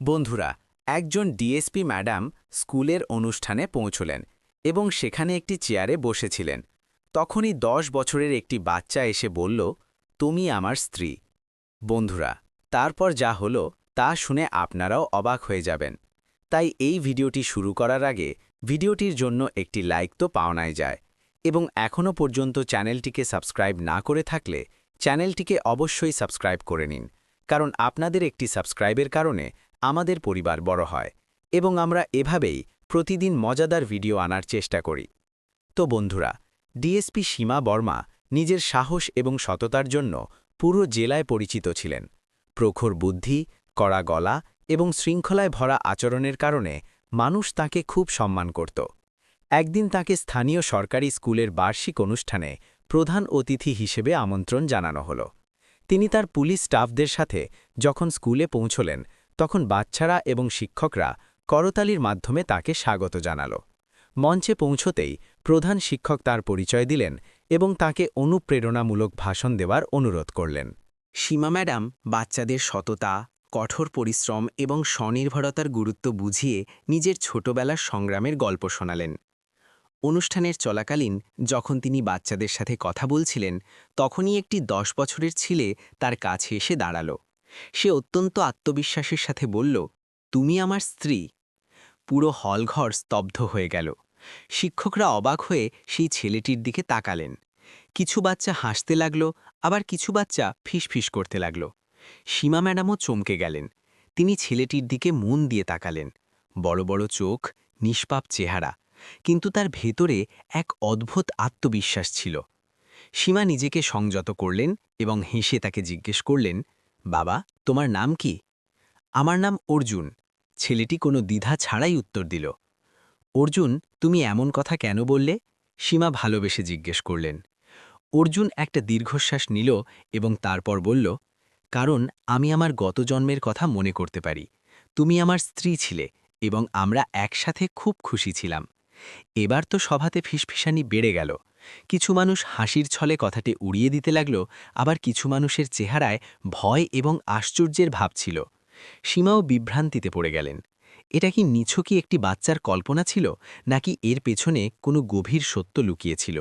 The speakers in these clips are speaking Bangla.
বন্ধুরা, একজন ডিএসপি ম্যাডাম স্কুলের অনুষ্ঠানে পৌঁছলেন এবং সেখানে একটি চেয়ারে বসেছিলেন। তখনই 10 বছরের একটি বাচ্চা এসে বলল, তুমি আমার স্ত্রী। বন্ধুরা, তারপর যা হলো তা শুনে আপনারাও অবাক হয়ে যাবেন। তাই এই ভিডিওটি শুরু করার আগে ভিডিওটির জন্য একটি লাইক তো পাওয়াই যায়, এবং এখনও পর্যন্ত চ্যানেলটিকে সাবস্ক্রাইব না করে থাকলে চ্যানেলটিকে অবশ্যই সাবস্ক্রাইব করে নিন, কারণ আপনাদের একটি সাবস্ক্রাইবের কারণে আমাদের পরিবার বড় হয় এবং আমরা এভাবেই প্রতিদিন মজাদার ভিডিও আনার চেষ্টা করি। তো বন্ধুরা, ডিএসপি সীমা বর্মা নিজের সাহস এবং সততার জন্য পুরো জেলায় পরিচিত ছিলেন। প্রখর বুদ্ধি, কড়া গলা এবং শৃঙ্খলায় ভরা আচরণের কারণে মানুষ তাকে খুব সম্মান করত। একদিন তাকে স্থানীয় সরকারি স্কুলের বার্ষিক অনুষ্ঠানে প্রধান অতিথি হিসেবে আমন্ত্রণ জানানো হলো। তিনি তার পুলিশ স্টাফদের সাথে যখন স্কুলে পৌঁছলেন, তখন বাচ্চারা এবং শিক্ষকরা করতালির মাধ্যমে তাকে স্বাগত জানালো। মঞ্চে পৌঁছতেই প্রধান শিক্ষক তার পরিচয় দিলেন এবং তাকে অনুপ্রেরণামূলক ভাষণ দেওয়ার অনুরোধ করলেন। সীমা ম্যাডাম বাচ্চাদের সততা, কঠোর পরিশ্রম এবং স্বনির্ভরতার গুরুত্ব বুঝিয়ে নিজের ছোটবেলার সংগ্রামের গল্প শোনালেন। অনুষ্ঠানের চলাকালীন যখন তিনি বাচ্চাদের সাথে কথা বলছিলেন, তখনই একটি 10 বছরের ছেলে তার কাছে এসে দাঁড়াল। সে অত্যন্ত আত্মবিশ্বাসের সাথে বলল, তুমি আমার স্ত্রী। পুরো হলঘর স্তব্ধ হয়ে গেল। শিক্ষকরা অবাক হয়ে সেই ছেলেটির দিকে তাকালেন। কিছু বাচ্চা হাসতে লাগল, আবার কিছু বাচ্চা ফিসফিস করতে লাগল। সীমা ম্যাডামও চমকে গেলেন। তিনি ছেলেটির দিকে মন দিয়ে তাকালেন। বড় বড় চোখ, নিষ্পাপ চেহারা, কিন্তু তার ভেতরে এক অদ্ভুত আত্মবিশ্বাস ছিল। সীমা নিজেকে সংযত করলেন এবং হেসে তাকে জিজ্ঞেস করলেন, বাবা, তোমার নাম কি? আমার নাম অর্জুন। ছেলেটি কোনো দ্বিধা ছাড়াই উত্তর দিল। অর্জুন, তুমি এমন কথা কেন বললে? সীমা ভালোবেসে জিজ্ঞেস করলেন। অর্জুন একটা দীর্ঘশ্বাস নিল এবং তারপর বলল, কারণ আমি আমার গত জন্মের কথা মনে করতে পারি। তুমি আমার স্ত্রী ছিলে এবং আমরা একসাথে খুব খুশি ছিলাম। এবার তো সভাতে ফিসফিসানি বেড়ে গেল। কিছু মানুষ হাসির ছলে কথাটি উড়িয়ে দিতে লাগল, আবার কিছু মানুষের চেহারায় ভয় এবং আশ্চর্যের ভাব ছিল। সীমাও বিভ্রান্তিতে পড়ে গেলেন। এটা কি নিছকই একটি বাচ্চার কল্পনা ছিল, নাকি এর পেছনে কোনো গভীর সত্য লুকিয়েছিল?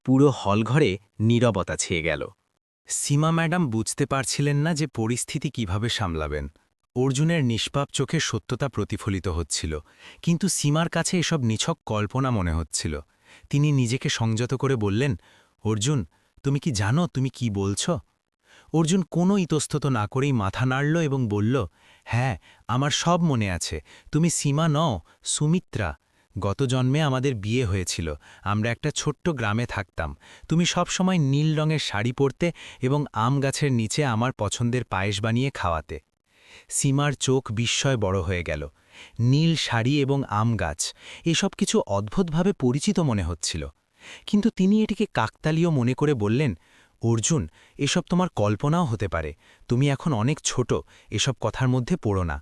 পুরো হলঘরে নীরবতা ছেয়ে গেল। সীমা ম্যাডাম বুঝতে পারছিলেন না যে পরিস্থিতি কিভাবে সামলাবেন। অর্জুনের নিষ্পাপ চোখে সত্যতা প্রতিফলিত হচ্ছিল, কিন্তু সীমার কাছে এসব নিছক কল্পনা মনে হচ্ছিল। তিনি নিজেকে সংযত করে বললেন, অর্জুন, তুমি কি জানো তুমি কি বলছ? অর্জুন কোনো ইতস্তত না করেই মাথা নাড়ল এবং বলল, হ্যাঁ, আমার সব মনে আছে। তুমি সীমা নও, সুমিত্রা। গত জন্মে আমাদের বিয়ে হয়েছিল। আমরা একটা ছোট্ট গ্রামে থাকতাম। তুমি সব সময় নীল রঙের শাড়ি পরতে এবং আম গাছের নিচে আমার পছন্দের পায়েস বানিয়ে খাওয়াতে। সীমার চোখ বিস্ময় বড় হয়ে গেল। নীল শাড়ি এবং আম গাছ, এসব কিছু অদ্ভুতভাবে পরিচিত মনে হচ্ছিল। কিন্তু তিনি এটিকে কাকতালীয় মনে করে বললেন, অর্জুন, এসব তোমার কল্পনাও হতে পারে। তুমি এখন অনেক ছোট, এসব কথার মধ্যে পড়ো না।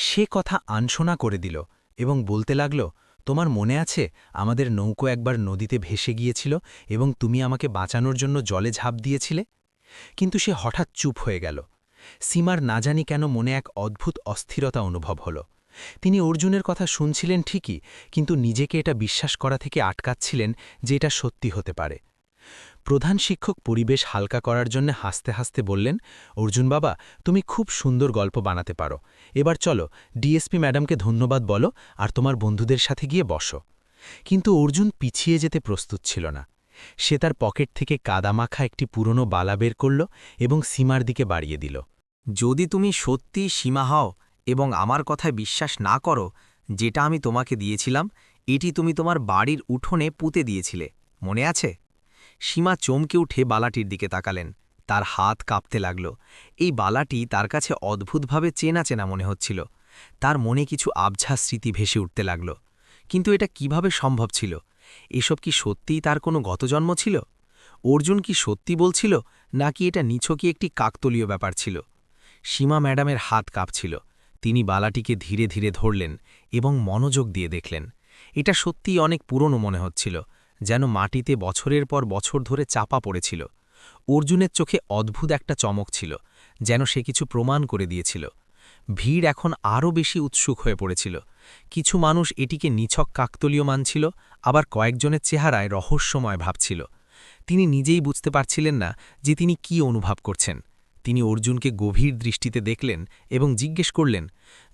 সে কথা আনশোনা করে দিল এবং বলতে লাগল, তোমার মনে আছে আমাদের নৌকো একবার নদীতে ভেসে গিয়েছিল এবং তুমি আমাকে বাঁচানোর জন্য জলে ঝাঁপ দিয়েছিলে? কিন্তু সে হঠাৎ চুপ হয়ে গেল। সীমার না জানি কেন মনে এক অদ্ভুত অস্থিরতা অনুভব হল। তিনি অর্জুনের কথা শুনছিলেন ঠিকই, কিন্তু নিজেকে এটা বিশ্বাস করা থেকে আটকাচ্ছিলেন যে এটা সত্যি হতে পারে। প্রধান শিক্ষক পরিবেশ হালকা করার জন্য হাসতে হাসতে বললেন, অর্জুন বাবা, তুমি খুব সুন্দর গল্প বানাতে পারো। এবার চলো, ডিএসপি ম্যাডামকে ধন্যবাদ বলো আর তোমার বন্ধুদের সাথে গিয়ে বসো। কিন্তু অর্জুন পিছিয়ে যেতে প্রস্তুত ছিল না। সে তার পকেট থেকে কাদামাখা একটি পুরনো বালা বের করল এবং সীমার দিকে বাড়িয়ে দিল। যদি তুমি সত্যি সীমা হও এবং আমার কথায় বিশ্বাস না করো, যেটা আমি তোমাকে দিয়েছিলাম, এটি তুমি তোমার বাড়ির উঠোনে পুঁতে দিয়েছিলে, মনে আছে? সীমা চমকে উঠে বালাটির দিকে তাকালেন। তার হাত কাঁপতে লাগল। এই বালাটি তার কাছে অদ্ভুতভাবে চেনা চেনা মনে হচ্ছিল। তার মনে কিছু আবঝা স্মৃতি ভেসে উঠতে লাগল। কিন্তু এটা কিভাবে সম্ভব ছিল? এসব কি সত্যিই তার কোনো গতজন্ম ছিল? অর্জুন কি সত্যি বলছিল, নাকি এটা নিছকই একটি কাকতলীয় ব্যাপার ছিল? সীমা ম্যাডামের হাত কাঁপছিল। তিনি বালাটিকে ধীরে ধীরে ধরলেন এবং মনোযোগ দিয়ে দেখলেন। এটা সত্যিই অনেক পুরনো মনে হচ্ছিল, যেন মাটিতে বছরের পর বছর ধরে চাপা পড়েছিল। অর্জুনের চোখে অদ্ভুত একটা চমক ছিল, যেন সে কিছু প্রমাণ করে দিয়েছিল। ভিড় এখন আরও বেশি উৎসুক হয়ে পড়েছিল। কিছু মানুষ এটিকে নিছক কাকতলীয় মানছিল, আবার কয়েকজনের চেহারায় রহস্যময় ভাবছিল। তিনি নিজেই বুঝতে পারছিলেন না যে তিনি কি অনুভব করছেন। তিনি অর্জুনকে গভীর দৃষ্টিতে দেখলেন এবং জিজ্ঞেস করলেন,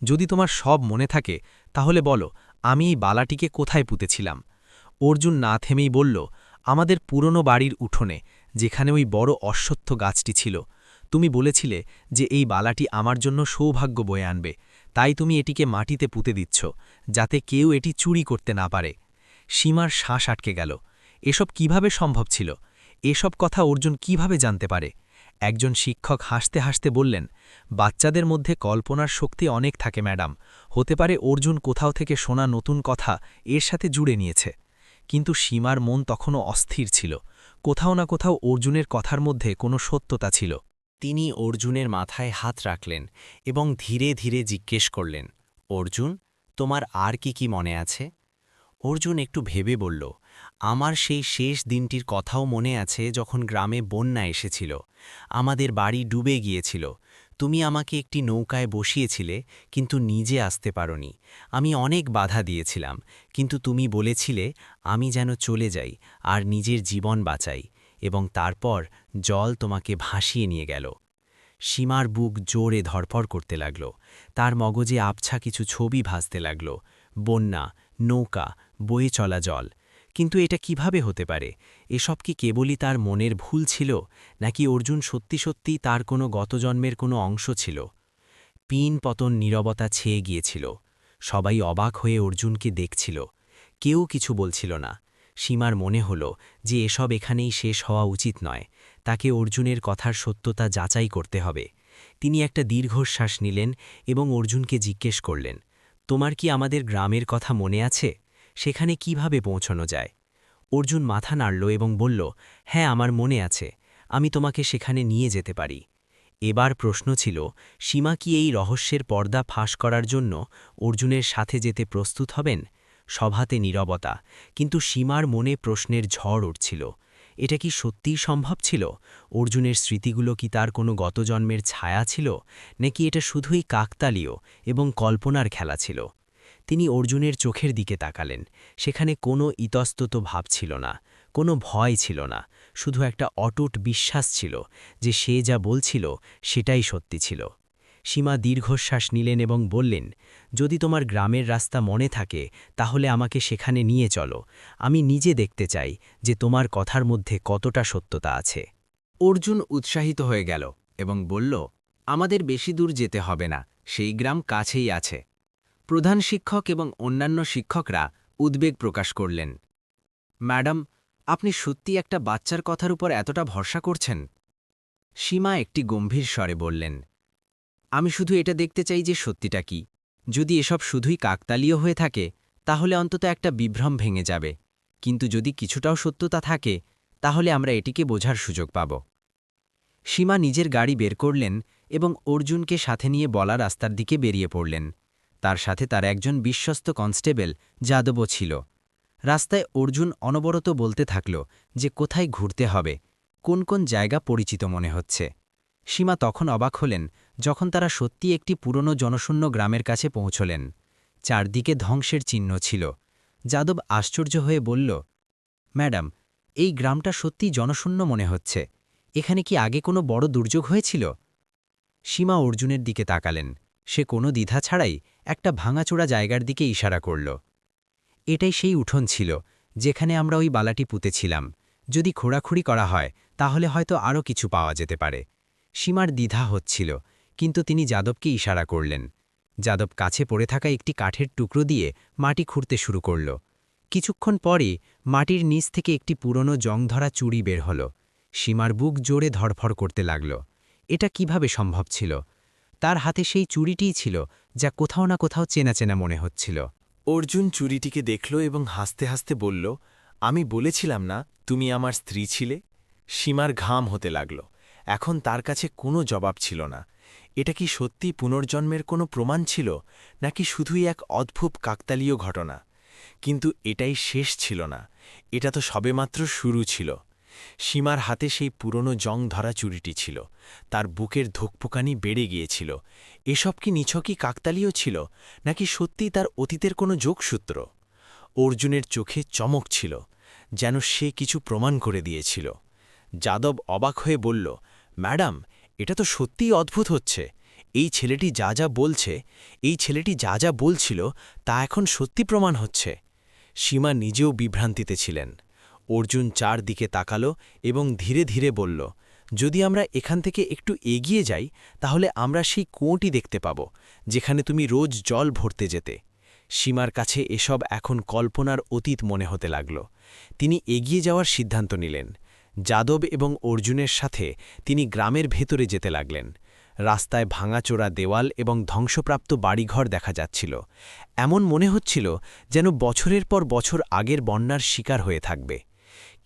যদি তোমার সব মনে থাকে তাহলে বলো, আমি এই বালাটিকে কোথায় পুঁতেছিলাম? অর্জুন না থেমেই বলল, আমাদের পুরনো বাড়ির উঠোনে, যেখানে ওই বড় অশ্বত্থ গাছটি ছিল। তুমি বলেছিলে যে এই বালাটি আমার জন্য সৌভাগ্য বয়ে আনবে, তাই তুমি এটিকে মাটিতে পুঁতে দিচ্ছ, যাতে কেউ এটি চুরি করতে না পারে। সীমার শ্বাস আটকে গেল। এসব কিভাবে সম্ভব ছিল? এসব কথা অর্জুন কিভাবে জানতে পারে? একজন শিক্ষক হাসতে হাসতে বললেন, বাচ্চাদের মধ্যে কল্পনার শক্তি অনেক থাকে ম্যাডাম। হতে পারে অর্জুন কোথাও থেকে শোনা নতুন কথা এর সাথে জুড়ে নিয়েছে। কিন্তু সীমার মন তখনও অস্থির ছিল। কোথাও না কোথাও অর্জুনের কথার মধ্যে কোনো সত্যতা ছিল। তিনি অর্জুনের মাথায় হাত রাখলেন এবং ধীরে ধীরে জিজ্ঞেস করলেন, অর্জুন, তোমার আর কি মনে আছে? অর্জুন একটু ভেবে বলল, আমার সেই শেষ দিনটির কথাও মনে আছে, যখন গ্রামে বন্যা এসেছিল। আমাদের বাড়ি ডুবে গিয়েছিল। তুমি আমাকে একটি নৌকায় বসিয়েছিলে, কিন্তু নিজে আসতে পারোনি। আমি অনেক বাধা দিয়েছিলাম, কিন্তু তুমি বলেছিলে আমি যেন চলে যাই আর নিজের জীবন বাঁচাই, এবং তারপর জল তোমাকে ভাসিয়ে নিয়ে গেল। সীমার বুক জোরে ধড়ফড় করতে লাগল। তার মগজে আবছা কিছু ছবি ভাসতে লাগল, বন্যা, নৌকা, বয়ে চলা জল। কিন্তু এটা কিভাবে হতে পারে? এসব কি কেবলই তার মনের ভুল ছিল, নাকি অর্জুন সত্যি সত্যি তার কোনো গতজন্মের কোনো অংশ ছিল? পিন পতন নীরবতা ছেয়ে গিয়েছিল। সবাই অবাক হয়ে অর্জুনকে দেখছিল। কেউ কিছু বলছিল না। সীমার মনে হল যে এসব এখানেই শেষ হওয়া উচিত নয়। তাকে অর্জুনের কথার সত্যতা যাচাই করতে হবে। তিনি একটা দীর্ঘশ্বাস নিলেন এবং অর্জুনকে জিজ্ঞেস করলেন, তোমার কি আমাদের গ্রামের কথা মনে আছে? সেখানে কিভাবে পৌঁছানো যায়? অর্জুন মাথা নাড়ল এবং বলল, হ্যাঁ, আমার মনে আছে। আমি তোমাকে সেখানে নিয়ে যেতে পারি। এবার প্রশ্ন ছিল, সীমা কি এই রহস্যের পর্দা ফাঁস করার জন্য অর্জুনের সাথে যেতে প্রস্তুত হবেন? সভাতে নীরবতা, কিন্তু সীমার মনে প্রশ্নের ঝড় উঠছিল। এটা কি সত্যিই সম্ভব ছিল? অর্জুনের স্মৃতিগুলো কি তার কোনো গতজন্মের ছায়া ছিল, নাকি এটা শুধুই কাকতালীয় এবং কল্পনার খেলা ছিল? তিনি অর্জুনের চোখের দিকে তাকালেন। সেখানে কোনো ইতস্তত ভাব ছিল না, কোনো ভয় ছিল না, শুধু একটা অটুট বিশ্বাস ছিল যে সে যা বলছিল সেটাই সত্যি ছিল। সীমা দীর্ঘশ্বাস নিলেন এবং বললেন, যদি তোমার গ্রামের রাস্তা মনে থাকে তাহলে আমাকে সেখানে নিয়ে চলো। আমি নিজে দেখতে চাই যে তোমার কথার মধ্যে কতটা সত্যতা আছে। অর্জুন উৎসাহিত হয়ে গেল এবং বলল, আমাদের বেশি দূর যেতে হবে না, সেই গ্রাম কাছেই আছে। প্রধান শিক্ষক এবং অন্যান্য শিক্ষকরা উদ্বেগ প্রকাশ করলেন। ম্যাডাম, আপনি সত্যি একটা বাচ্চার কথার উপর এতটা ভরসা করছেন? সীমা একটি গম্ভীর স্বরে বললেন, আমি শুধু এটা দেখতে চাই যে সত্যিটা কি। যদি এসব শুধুই কাকতালীয় হয়ে থাকে তাহলে অন্তত একটা বিভ্রম ভেঙে যাবে, কিন্তু যদি কিছুটাও সত্যতা থাকে তাহলে আমরা এটিকে বোঝার সুযোগ পাব। সীমা নিজের গাড়ি বের করলেন এবং অর্জুনকে সাথে নিয়ে বলা রাস্তার দিকে বেরিয়ে পড়লেন। তার সাথে তার একজন বিশ্বস্ত কনস্টেবল যাদবও ছিল। রাস্তায় অর্জুন অনবরত বলতে থাকল যে কোথায় ঘুরতে হবে, কোন কোন জায়গা পরিচিত মনে হচ্ছে। সীমা তখন অবাক হলেন যখন তারা সত্যি একটি পুরনো জনশূন্য গ্রামের কাছে পৌঁছলেন। চারদিকে ধ্বংসের চিহ্ন ছিল। যাদব আশ্চর্য হয়ে বলল, ম্যাডাম, এই গ্রামটা সত্যি জনশূন্য মনে হচ্ছে। এখানে কি আগে কোনো বড় দুর্যোগ হয়েছিল? সীমা অর্জুনের দিকে তাকালেন। সে কোনো দ্বিধা ছাড়াই একটা ভাঙাচোরা জায়গার দিকে ইশারা করল। এটাই সেই উঠোন ছিল যেখানে আমরা ওই বালাটি পুঁতেছিলাম। যদি খোঁড়াখুড়ি করা হয় তাহলে হয়তো আরও কিছু পাওয়া যেতে পারে। সীমার দ্বিধা হচ্ছিল, কিন্তু তিনি যাদবকে ইশারা করলেন। যাদব কাছে পড়ে থাকা একটি কাঠের টুকরো দিয়ে মাটি খুঁড়তে শুরু করল। কিছুক্ষণ পরে মাটির নিচ থেকে একটি পুরনো জংধরা চুড়ি বের হল। সীমার বুক জোরে ধড়ফড় করতে লাগল। এটা কিভাবে সম্ভব ছিল? তার হাতে সেই চুড়িটিই ছিল যা কোথাও না কোথাও চেনা চেনা মনে হচ্ছিল। অর্জুন চুরিটিকে দেখল এবং হাসতে হাসতে বলল, আমি বলেছিলাম না তুমি আমার স্ত্রী ছিলে? সীমার ঘাম হতে লাগল। এখন তার কাছে কোনো জবাব ছিল না। এটা কি সত্যি পুনর্জন্মের কোনো প্রমাণ ছিল, নাকি শুধুই এক অদ্ভুত কাকতালীয় ঘটনা? কিন্তু এটাই শেষ ছিল না। এটা তো সবেমাত্র শুরু ছিল। সীমার হাতে সেই পুরনো জং ধরা চুরিটি ছিল। তার বুকের ধুকপুকানি বেড়ে গিয়েছিল। এসব কি নিছকই কাকতালীয় ছিল, নাকি সত্যিই তার অতীতের কোনো যোগসূত্র? অর্জুনের চোখে চমক ছিল, যেন সে কিছু প্রমাণ করে দিয়েছিল। যাদব অবাক হয়ে বলল, ম্যাডাম, এটা তো সত্যিই অদ্ভুত হচ্ছে। এই ছেলেটি যা যা বলছিল তা এখন সত্যি প্রমাণ হচ্ছে। সীমা নিজেও বিভ্রান্তিতে ছিলেন। অর্জুন চারদিকে তাকালো এবং ধীরে ধীরে বলল, যদি আমরা এখান থেকে একটু এগিয়ে যাই তাহলে আমরা সেই কুয়োটি দেখতে পাব, যেখানে তুমি রোজ জল ভরতে যেতে। সীমার কাছে এসব এখন কল্পনার অতীত মনে হতে লাগল। তিনি এগিয়ে যাওয়ার সিদ্ধান্ত নিলেন। যাদব এবং অর্জুনের সাথে তিনি গ্রামের ভেতরে যেতে লাগলেন। রাস্তায় ভাঙাচোরা দেওয়াল এবং ধ্বংসপ্রাপ্ত বাড়িঘর দেখা যাচ্ছিল। এমন মনে হচ্ছিল যেন বছরের পর বছর আগের বন্যার শিকার হয়ে থাকবে।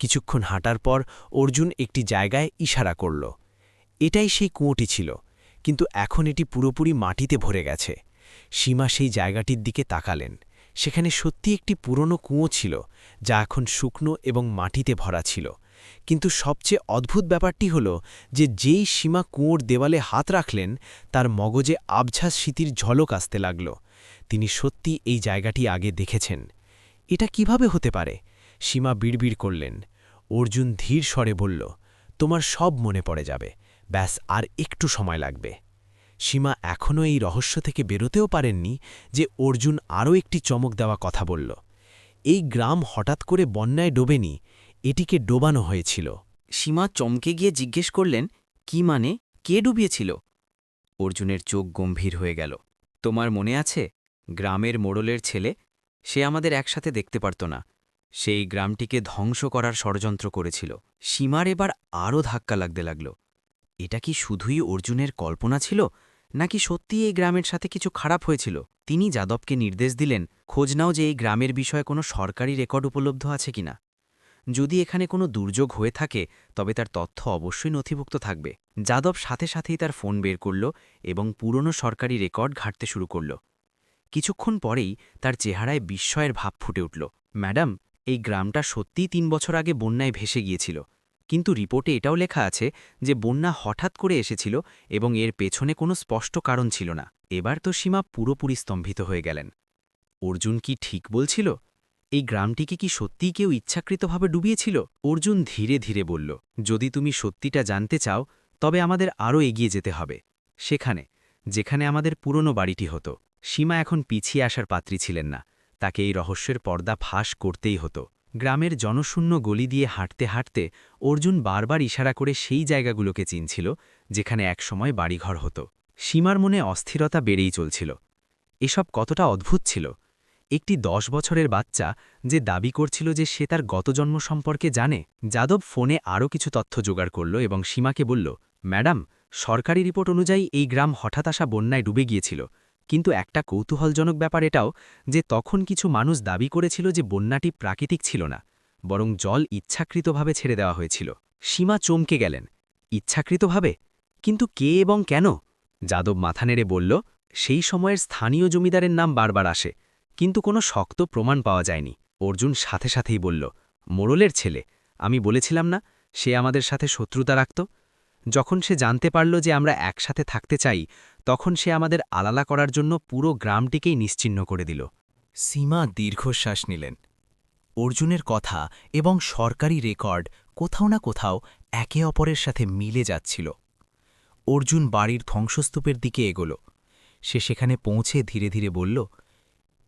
কিছুক্ষণ হাঁটার পর অর্জুন একটি জায়গায় ইশারা করল। এটাই সেই কুয়োটি ছিল, কিন্তু এখন এটি পুরোপুরি মাটিতে ভরে গেছে। সীমা সেই জায়গাটির দিকে তাকালেন। সেখানে সত্যি একটি পুরনো কুয়ো ছিল, যা এখন শুকনো এবং মাটিতে ভরা ছিল। কিন্তু সবচেয়ে অদ্ভুত ব্যাপারটি হল যে যেই সীমা কুয়োর দেওয়ালে হাত রাখলেন, তার মগজে আবঝাস স্মৃতির ঝলক আসতে লাগল। তিনি সত্যি এই জায়গাটি আগে দেখেছেন। এটা কিভাবে হতে পারে? সীমা বিড়বিড় করলেন। অর্জুন ধীর স্বরে বলল, তোমার সব মনে পড়ে যাবে, ব্যাস আর একটু সময় লাগবে। সীমা এখনও এই রহস্য থেকে বেরোতেও পারেননি যে অর্জুন আরও একটি চমক দেওয়া কথা বলল। এই গ্রাম হঠাৎ করে বন্যায় ডোবেনি, এটিকে ডোবানো হয়েছিল। সীমা চমকে গিয়ে জিজ্ঞেস করলেন, কি মানে, কে ডুবিয়েছিল? অর্জুনের চোখ গম্ভীর হয়ে গেল। তোমার মনে আছে, গ্রামের মোড়লের ছেলে? সে আমাদের একসাথে দেখতে পারত না। সেই গ্রামটিকে ধ্বংস করার ষড়যন্ত্র করেছিল। সীমার এবার আরও ধাক্কা লাগতে লাগল। এটা কি শুধুই অর্জুনের কল্পনা ছিল, নাকি সত্যিই এই গ্রামের সাথে কিছু খারাপ হয়েছিল? তিনি যাদবকে নির্দেশ দিলেন, খোঁজ নাও যে এই গ্রামের বিষয়ে কোনো সরকারি রেকর্ড উপলব্ধ আছে কিনা। যদি এখানে কোনো দুর্যোগ হয়ে থাকে তবে তার তথ্য অবশ্যই নথিভুক্ত থাকবে। যাদব সাথে সাথেই তার ফোন বের করল এবং পুরনো সরকারি রেকর্ড ঘাঁটতে শুরু করল। কিছুক্ষণ পরেই তার চেহারায় বিস্ময়ের ভাব ফুটে উঠল। ম্যাডাম, এই গ্রামটা সত্যিই ৩ বছর আগে বন্যায় ভেসে গিয়েছিল, কিন্তু রিপোর্টে এটাও লেখা আছে যে বন্যা হঠাৎ করে এসেছিল এবং এর পেছনে কোনো স্পষ্ট কারণ ছিল না। এবার তো সীমা পুরোপুরি স্তম্ভিত হয়ে গেলেন। অর্জুন কি ঠিক বলছিল? এই গ্রামটিকে কি সত্যিই কেউ ইচ্ছাকৃতভাবে ডুবিয়েছিল? অর্জুন ধীরে ধীরে বলল, যদি তুমি সত্যিটা জানতে চাও তবে আমাদের আরও এগিয়ে যেতে হবে, সেখানে যেখানে আমাদের পুরনো বাড়িটি হতো। সীমা এখন পিছিয়ে আসার পাত্রী ছিলেন না, তাকে এই রহস্যের পর্দা ফাঁস করতেই হতো। গ্রামের জনশূন্য গলি দিয়ে হাঁটতে হাঁটতে অর্জুন বারবার ইশারা করে সেই জায়গাগুলোকে চিনছিল যেখানে একসময় বাড়িঘর হতো। সীমার মনে অস্থিরতা বেড়েই চলছিল। এসব কতটা অদ্ভুত ছিল! একটি 10 বছরের বাচ্চা যে দাবি করছিল যে সে তার গত জন্ম সম্পর্কে জানে। যাদব ফোনে আরও কিছু তথ্য জোগাড় করল এবং সীমাকে বলল, ম্যাডাম, সরকারি রিপোর্ট অনুযায়ী এই গ্রাম হঠাৎ আসা বন্যায় ডুবে গিয়েছিল, কিন্তু একটা কৌতূহলজনক ব্যাপার এটাও যে তখন কিছু মানুষ দাবি করেছিল যে বন্যাটি প্রাকৃতিক ছিল না, বরং জল ইচ্ছাকৃতভাবে ছেড়ে দেওয়া হয়েছিল। সীমা চমকে গেলেন। ইচ্ছাকৃতভাবে? কিন্তু কে এবং কেন? যাদব মাথা নেড়ে বলল, সেই সময়ের স্থানীয় জমিদারের নাম বারবার আসে, কিন্তু কোনো শক্ত প্রমাণ পাওয়া যায়নি। অর্জুন সাথে সাথেই বলল, মোড়লের ছেলে, আমি বলেছিলাম না সে আমাদের সাথে শত্রুতা রাখত। যখন সে জানতে পারল যে আমরা একসাথে থাকতে চাই, তখন সে আমাদের আলাদা করার জন্য পুরো গ্রামটিকেই নিশ্চিহ্ন করে দিল। সীমা দীর্ঘশ্বাস নিলেন। অর্জুনের কথা এবং সরকারি রেকর্ড কোথাও না কোথাও একে অপরের সাথে মিলে যাচ্ছিল। অর্জুন বাড়ির ধ্বংসস্তূপের দিকে এগোল। সে সেখানে পৌঁছে ধীরে ধীরে বলল,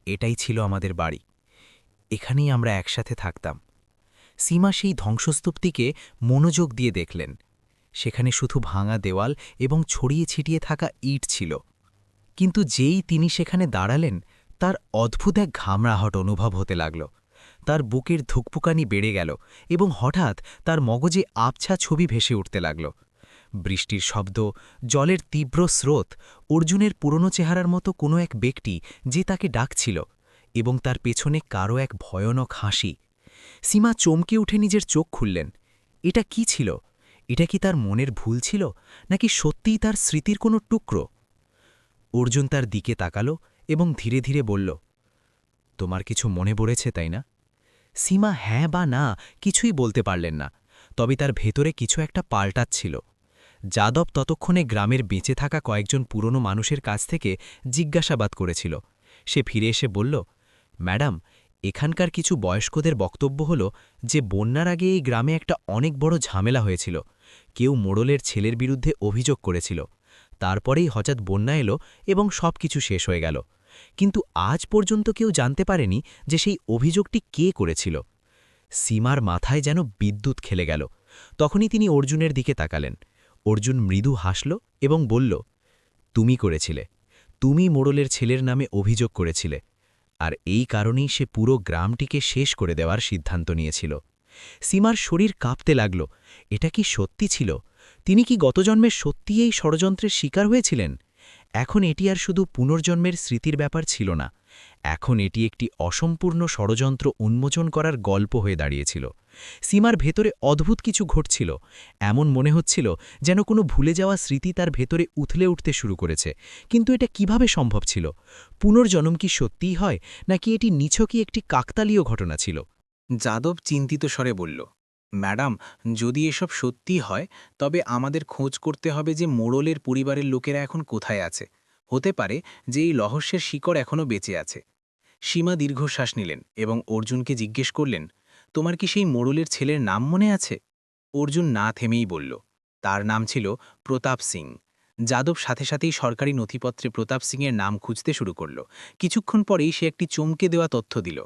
এটাই ছিল আমাদের বাড়ি, এখানেই আমরা একসাথে থাকতাম। সীমা সেই ধ্বংসস্তূপটিকে মনোযোগ দিয়ে দেখলেন। সেখানে শুধু ভাঙা দেওয়াল এবং ছড়িয়ে ছিটিয়ে থাকা ইট ছিল। কিন্তু যেই তিনি সেখানে দাঁড়ালেন, তার অদ্ভুত এক ঘামরাহট অনুভব হতে লাগল। তার বুকের ধুকপুকানি বেড়ে গেল এবং হঠাৎ তার মগজে আবছা ছবি ভেসে উঠতে লাগল। বৃষ্টির শব্দ, জলের তীব্র স্রোত, অর্জুনের পুরনো চেহারার মতো কোনো এক ব্যক্তি যে তাকে ডাকছিল, এবং তার পেছনে কারও এক ভয়ানক হাসি। সীমা চমকে উঠে নিজের চোখ খুললেন। এটা কি ছিল? এটা কি তার মনের ভুল ছিল, নাকি সত্যিই তার স্মৃতির কোনো টুকরো? অর্জুন তার দিকে তাকাল এবং ধীরে ধীরে বলল, তোমার কিছু মনে পড়েছে, তাই না? সীমা হ্যাঁ বা না কিছুই বলতে পারলেন না, তবে তার ভেতরে কিছু একটা পাল্টাচ্ছিল। যাদব ততক্ষণে গ্রামের বেঁচে থাকা কয়েকজন পুরনো মানুষের কাছ থেকে জিজ্ঞাসাবাদ করেছিল। সে ফিরে এসে বলল, ম্যাডাম, এখানকার কিছু বয়স্কদের বক্তব্য হল যে বন্যার আগে এই গ্রামে একটা অনেক বড় ঝামেলা হয়েছিল। কেউ মোড়লের ছেলের বিরুদ্ধে অভিযোগ করেছিল। তারপরেই হঠাৎ বন্যা এলো এবং সবকিছু শেষ হয়ে গেল। কিন্তু আজ পর্যন্ত কেউ জানতে পারেনি যে সেই অভিযোগটি কে করেছিল। সীমার মাথায় যেন বিদ্যুৎ খেলে গেল। তখনই তিনি অর্জুনের দিকে তাকালেন। অর্জুন মৃদু হাসল এবং বলল, তুমি করেছিলে। তুমি মোড়লের ছেলের নামে অভিযোগ করেছিলে, আর এই কারণেই সে পুরো গ্রামটিকে শেষ করে দেওয়ার সিদ্ধান্ত নিয়েছিল। সীমার শরীর কাঁপতে লাগল। এটা কি সত্যি ছিল? তিনি কি গত জন্মে সত্যিই এই ষড়যন্ত্রের শিকার হয়েছিলেন? এখন এটি আর শুধু পুনর্জন্মের স্মৃতির ব্যাপার ছিল না, এখন এটি একটি অসম্পূর্ণ ষড়যন্ত্র উন্মোচন করার গল্প হয়ে দাঁড়িয়েছিল। সীমার ভেতরে অদ্ভুত কিছু ঘটছিল। এমন মনে হচ্ছিল যেন কোনো ভুলে যাওয়া স্মৃতি তার ভেতরে উথলে উঠতে শুরু করেছে। কিন্তু এটা কিভাবে সম্ভব ছিল? পুনর্জন্ম কি সত্যিই হয়, নাকি এটি নিছকই একটি কাকতালীয় ঘটনা ছিল? যাদব চিন্তিত স্বরে বলল, ম্যাডাম, যদি এসব সত্যি হয় তবে আমাদের খোঁজ করতে হবে যে মোড়লের পরিবারের লোকেরা এখন কোথায় আছে। হতে পারে যে এই রহস্যের শিকড় এখনও বেঁচে আছে। সীমা দীর্ঘশ্বাস নিলেন এবং অর্জুনকে জিজ্ঞেস করলেন, তোমার কি সেই মোড়লের ছেলের নাম মনে আছে? অর্জুন না থেমেই বলল, তার নাম ছিল প্রতাপ সিং। যাদব সাথে সাথেই সরকারি নথিপত্রে প্রতাপ সিংয়ের নাম খুঁজতে শুরু করল। কিছুক্ষণ পরেই সে একটি চমকে দেওয়া তথ্য দিল।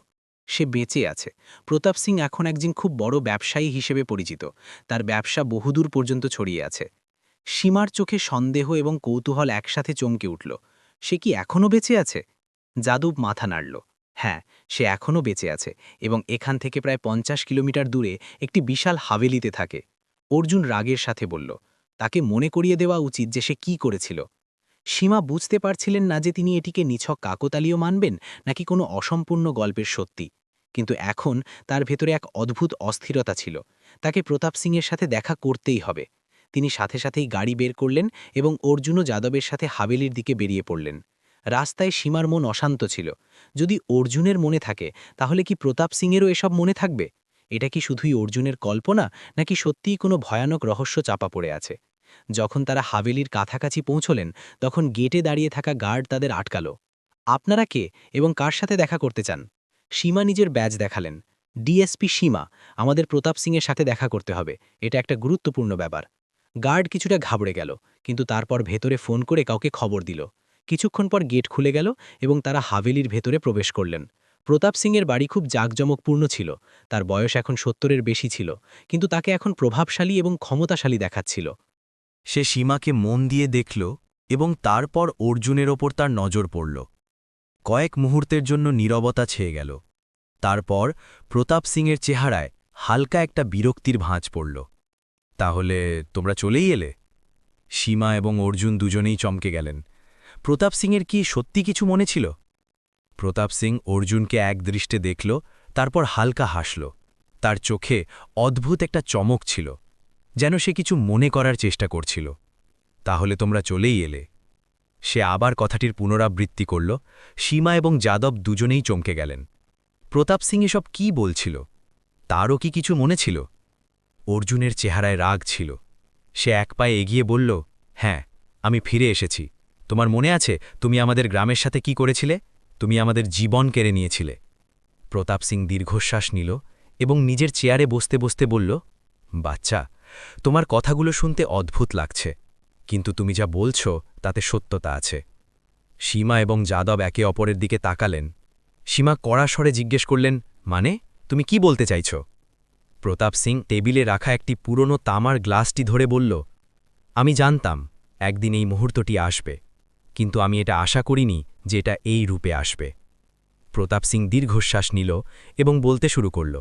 সে বেঁচে আছে। প্রতাপ সিং এখন একজন খুব বড় ব্যবসায়ী হিসেবে পরিচিত। তার ব্যবসা বহুদূর পর্যন্ত ছড়িয়ে আছে। সীমার চোখে সন্দেহ এবং কৌতূহল একসাথে চমকে উঠল। সে কি এখনও বেঁচে আছে? যাদব মাথা নাড়ল। হ্যাঁ, সে এখনও বেঁচে আছে এবং এখান থেকে প্রায় 50 কিলোমিটার দূরে একটি বিশাল হাভেলিতে থাকে। অর্জুন রাগের সাথে বলল, তাকে মনে করিয়ে দেওয়া উচিত যে সে কি করেছিল। সীমা বুঝতে পারছিলেন না যে তিনি এটিকে নিছক কাকতালীয় মানবেন নাকি কোনো অসম্পূর্ণ গল্পের সত্যি। কিন্তু এখন তার ভেতরে এক অদ্ভুত অস্থিরতা ছিল। তাকে প্রতাপ সিংয়ের সাথে দেখা করতেই হবে। তিনি সাথে সাথেই গাড়ি বের করলেন এবং অর্জুন ও যাদবের সাথে হাভেলির দিকে বেরিয়ে পড়লেন। রাস্তায় সীমার মন অশান্ত ছিল। যদি অর্জুনের মনে থাকে, তাহলে কি প্রতাপ সিংয়েরও এসব মনে থাকবে? এটা কি শুধুই অর্জুনের কল্পনা, নাকি সত্যিই কোনো ভয়ানক রহস্য চাপা পড়ে আছে? যখন তারা হাভেলির কাছাকাছি পৌঁছলেন, তখন গেটে দাঁড়িয়ে থাকা গার্ড তাদের আটকাল। আপনারা কে এবং কার সাথে দেখা করতে চান? সীমা নিজের ব্যাজ দেখালেন। ডিএসপি সীমা, আমাদের প্রতাপ সিংয়ের সাথে দেখা করতে হবে। এটা একটা গুরুত্বপূর্ণ ব্যাপার। গার্ড কিছুটা ঘাবড়ে গেল, কিন্তু তারপর ভেতরে ফোন করে কাউকে খবর দিল। কিছুক্ষণ পর গেট খুলে গেল এবং তারা হাভেলির ভেতরে প্রবেশ করলেন। প্রতাপ সিংয়ের বাড়ি খুব জাঁকজমকপূর্ণ ছিল। তার বয়স এখন 70-এর বেশি ছিল, কিন্তু তাকে এখন প্রভাবশালী এবং ক্ষমতাশালী দেখাচ্ছিল। সে সীমাকে মন দিয়ে দেখল এবং তারপর অর্জুনের ওপর তার নজর পড়ল। কয়েক মুহূর্তের জন্য নীরবতা ছেয়ে গেল। তারপর প্রতাপ সিংয়ের চেহারায় হালকা একটা বিরক্তির ভাঁজ পড়ল। তাহলে তোমরা চলেই এলে? সীমা এবং অর্জুন দুজনেই চমকে গেলেন। প্রতাপ সিংয়ের কি সত্যি কিছু মনে ছিল? প্রতাপ সিং অর্জুনকে একদৃষ্টে দেখল, তারপর হালকা হাসল। তার চোখে অদ্ভুত একটা চমক ছিল, যেন সে কিছু মনে করার চেষ্টা করছিল। তাহলে তোমরা চলেই এলে? সে আবার কথাটির পুনরাবৃত্তি করল। সীমা এবং যাদব দুজনেই চমকে গেলেন। প্রতাপ সিং এসব কি বলছিল? তারও কি কিছু মনে ছিল? অর্জুনের চেহারায় রাগ ছিল। সে এক পায়ে এগিয়ে বলল, হ্যাঁ, আমি ফিরে এসেছি। তোমার মনে আছে তুমি আমাদের গ্রামের সাথে কি করেছিলে? তুমি আমাদের জীবন কেড়ে নিয়েছিলে। প্রতাপ সিং দীর্ঘশ্বাস নিল এবং নিজের চেয়ারে বসতে বসতে বলল, বাচ্চা, তোমার কথাগুলো শুনতে অদ্ভুত লাগছে, কিন্তু তুমি যা বলছ তাতে সত্যতা আছে। সীমা এবং যাদব একে অপরের দিকে তাকালেন। সীমা কড়া স্বরে জিজ্ঞেস করলেন, মানে তুমি কি বলতে চাইছ? প্রতাপ সিং টেবিলে রাখা একটি পুরনো তামার গ্লাসটি ধরে বলল, আমি জানতাম একদিন এই মুহূর্তটি আসবে, কিন্তু আমি এটা আশা করিনি যে এটা এই রূপে আসবে। প্রতাপ সিং দীর্ঘশ্বাস নিল এবং বলতে শুরু করল,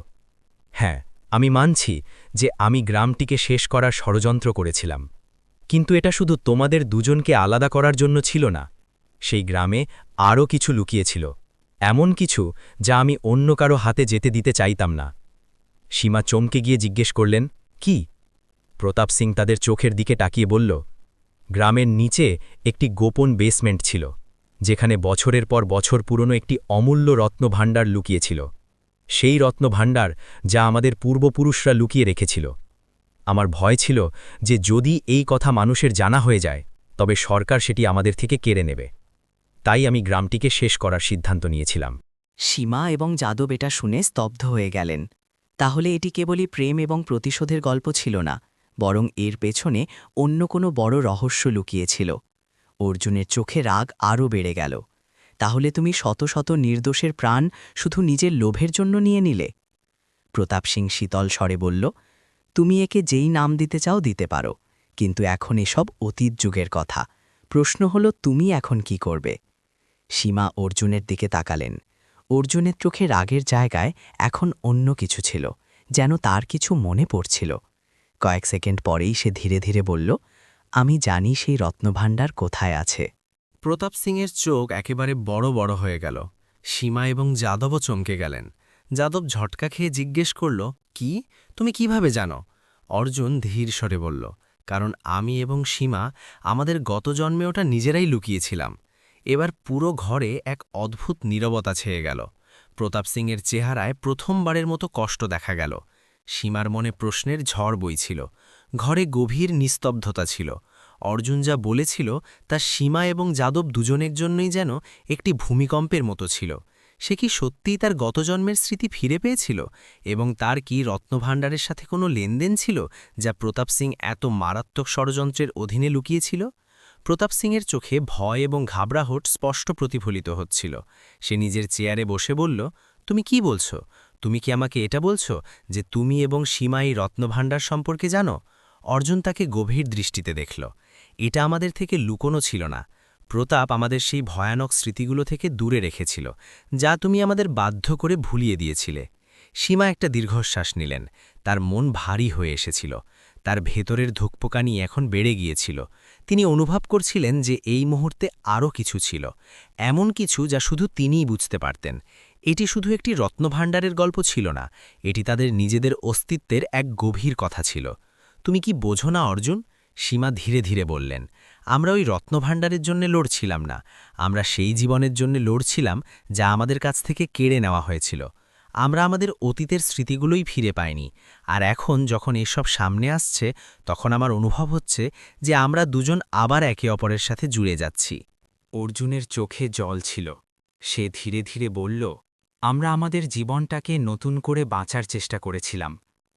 হ্যাঁ, আমি মানছি যে আমি গ্রামটিকে শেষ করার ষড়যন্ত্র করেছিলাম, কিন্তু এটা শুধু তোমাদের দুজনকে আলাদা করার জন্য ছিল না। সেই গ্রামে আরও কিছু লুকিয়েছিল, এমন কিছু যা আমি অন্য কারো হাতে যেতে দিতে চাইতাম না। সীমা চমকে গিয়ে জিজ্ঞেস করলেন, কি? প্রতাপ সিং তাদের চোখের দিকে তাকিয়ে বলল, গ্রামের নিচে একটি গোপন বেসমেন্ট ছিল, যেখানে বছরের পর বছর পুরনো একটি অমূল্য রত্নভাণ্ডার লুকিয়েছিল। সেই রত্নভাণ্ডার যা আমাদের পূর্বপুরুষরা লুকিয়ে রেখেছিল। আমার ভয় ছিল যে যদি এই কথা মানুষের জানা হয়ে যায় তবে সরকার সেটি আমাদের থেকে কেড়ে নেবে। তাই আমি গ্রামটিকে শেষ করার সিদ্ধান্ত নিয়েছিলাম। সীমা এবং যাদব এটা শুনে স্তব্ধ হয়ে গেলেন। তাহলে এটি কেবলই প্রেম এবং প্রতিশোধের গল্প ছিল না, বরং এর পেছনে অন্য কোনো বড় রহস্য লুকিয়েছিল। অর্জুনের চোখে রাগ আরও বেড়ে গেল। তাহলে তুমি শত শত নির্দোষের প্রাণ শুধু নিজের লোভের জন্য নিয়ে নিলে? প্রতাপ সিং শীতল স্বরে বলল, তুমি একে যেই নাম দিতে চাও দিতে পারো, কিন্তু এখন এসব অতীত যুগের কথা। প্রশ্ন হলো তুমি এখন কি করবে? সীমা অর্জুনের দিকে তাকালেন। অর্জুনের চোখে রাগের জায়গায় এখন অন্য কিছু ছিল, যেন তার কিছু মনে পড়ছিল। কয়েক সেকেন্ড পরেই সে ধীরে ধীরে বলল, আমি জানি সেই রত্নভাণ্ডার কোথায় আছে। প্রতাপ সিংয়ের চোখ একেবারে বড় বড় হয়ে গেল। সীমা এবং যাদবও চমকে গেলেন। যাদব ঝটকা খেয়ে জিজ্ঞেস করল, কি? তুমি কিভাবে জানো? অর্জুন ধীর স্বরে বলল, কারণ আমি এবং সীমা আমাদের গত জন্মে ওটা নিজেরাই লুকিয়েছিলাম। এবার পুরো ঘরে এক অদ্ভুত নীরবতা ছেয়ে গেল। প্রতাপ সিংয়ের চেহারায় প্রথমবারের মতো কষ্ট দেখা গেল। সীমার মনে প্রশ্নের ঝড় বইছিল। ঘরে গভীর নিস্তব্ধতা ছিল। অর্জুন যা বলেছিল তা সীমা এবং যাদব দুজনের জন্যই যেন একটি ভূমিকম্পের মতো ছিল। সে কি সত্যিই তার গত জন্মের স্মৃতি ফিরে পেয়েছিল? এবং তার কি রত্নভাণ্ডারের সাথে কোনো লেনদেন ছিল যা প্রতাপ সিং এত মারাত্মক ষড়যন্ত্রের অধীনে লুকিয়েছিল? প্রতাপ সিংয়ের চোখে ভয় এবং ঘাবড়াহট স্পষ্ট প্রতিফলিত হচ্ছিল। সে নিজের চেয়ারে বসে বলল, তুমি কি বলছো? তুমি কি আমাকে এটা বলছো যে তুমি এবং সীমা এই রত্নভাণ্ডার সম্পর্কে জানো? অর্জুন তাকে গভীর দৃষ্টিতে দেখল। এটা আমাদের থেকে লুকোনো ছিল না। প্রতাপ আমাদের সেই ভয়ানক স্মৃতিগুলো থেকে দূরে রেখেছিল, যা তুমি আমাদের বাধ্য করে ভুলিয়ে দিয়েছিলে। সীমা একটা দীর্ঘশ্বাস নিলেন। তার মন ভারী হয়ে এসেছিল। তার ভেতরের ধুকপোকানি এখন বেড়ে গিয়েছিল। তিনি অনুভব করছিলেন যে এই মুহূর্তে আরও কিছু ছিল, এমন কিছু যা শুধু তিনিই বুঝতে পারতেন। এটি শুধু একটি রত্নভাণ্ডারের গল্প ছিল না, এটি তাদের নিজেদের অস্তিত্বের এক গভীর কথা ছিল। তুমি কি বোঝো না অর্জুন? সীমা ধীরে ধীরে বললেন, আমরা ওই রত্নভাণ্ডারের জন্য লড়ছিলাম না, আমরা সেই জীবনের জন্য লড়ছিলাম যা আমাদের কাছ থেকে কেড়ে নেওয়া হয়েছিল। আমরা আমাদের অতীতের স্মৃতিগুলোই ফিরে পাইনি, আর এখন যখন এসব সামনে আসছে তখন আমার অনুভব হচ্ছে যে আমরা দুজন আবার একে অপরের সাথে জুড়ে যাচ্ছি। অর্জুনের চোখে জল ছিল। সে ধীরে ধীরে বলল, আমরা আমাদের জীবনটাকে নতুন করে বাঁচার চেষ্টা করেছিলাম,